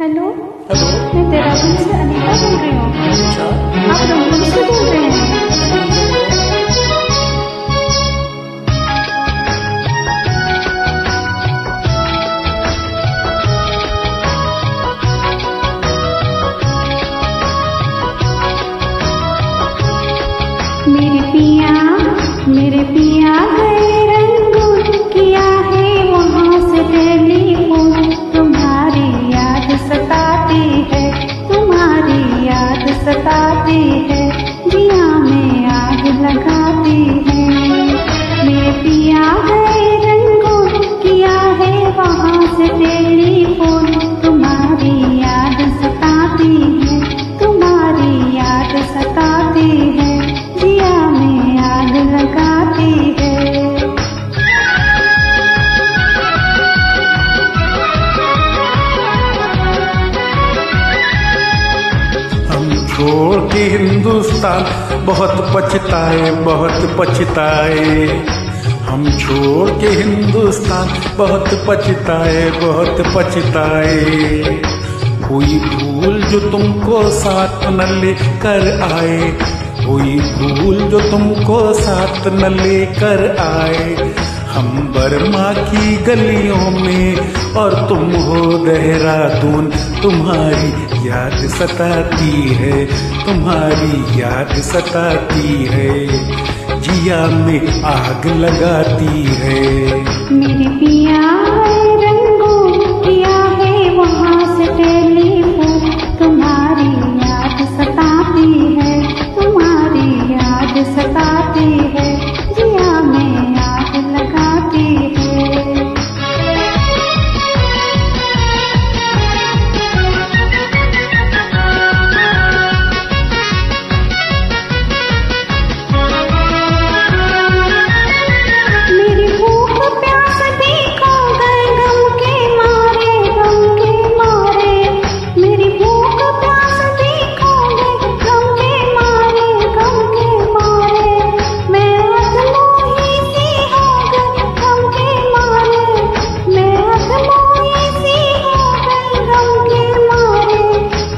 Hello. Hello. मैं देहरादून से अनीता बोल रही हूँ। अच्छा। आप रंगून से बोल रहे हैं? मेरे पिया गए रंगून, किया है वहाँ से टेलीफोन। तुम्हारी याद सताती है, तुम्हारी याद सताती है, जिया में आग लगाती है। मेरे पिया गए रंगून, किया है वहाँ से टेलीफोन। तुम्हारी याद सताती है, तुम्हारी याद सताती है, जिया में आग लगाती है। हम छोड़ के हिंदुस्तान बहुत पछताए, बहुत पछताए। हम छोड़ के हिंदुस्तान बहुत पछताए, बहुत पछताए। कोई भूल जो तुमको साथ न लेकर आए, कोई भूल जो तुमको साथ न लेकर आए। हम बर्मा की गलियों में और तुम हो देहरादून। तुम्हारी याद सताती है, तुम्हारी याद सताती है, जिया में आग लगाती है। मेरे पिया रंगून, किया है वहाँ से टेलीफोन। तुम्हारी याद सताती है, तुम्हारी याद सताती है, जिया में आग लगाती है। मेरी भूख प्यास भी खो गए गम के मारे, गम के मारे। मेरी भूख प्यास भी खो गए गम के मारे, गम के मारे। मैं अधमोही सी हो गई गम के मारे, मैं अधमोही सी हो गई गम के मारे।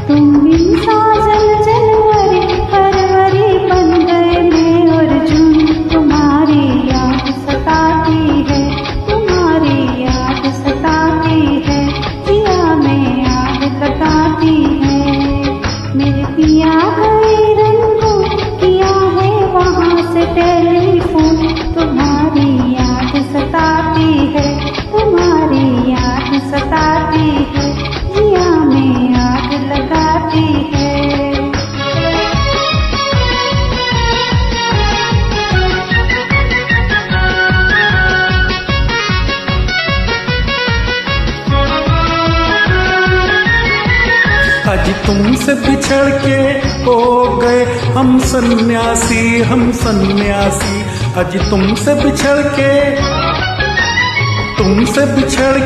तुम बिन साजन जनवरी फरवरी बन गए मैं और जून। तुम्हारी याद सताती है, तुम्हारी याद सताती है, जिया में आग लगाती है। मेरे पिया गए रंगून, किया है वहाँ से टेलीफोन। तुम्हारी याद सताती है, तुम्हारी याद सताती है, जिया में आग लगाती है। आज तुमसे बिछड़ के हो गए हम सन्यासी, हम सन्यासी। आज तुमसे बिछड़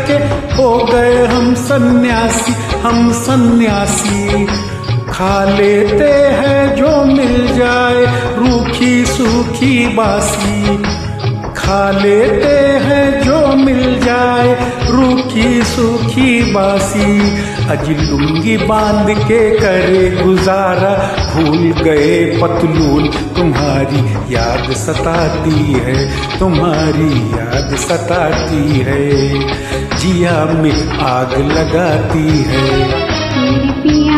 के हो गए हम सन्यासी, हम सन्यासी। खा लेते हैं जो मिल जाए रूखी सूखी बासी, खा लेते हैं जो मिल जाए रूखी सूखी बासी। अज लुंगी बांध के करे गुजारा, भूल गए पतलून। तुम्हारी याद सताती है, तुम्हारी याद सताती है, जिया में आग लगाती है। मेरे पिया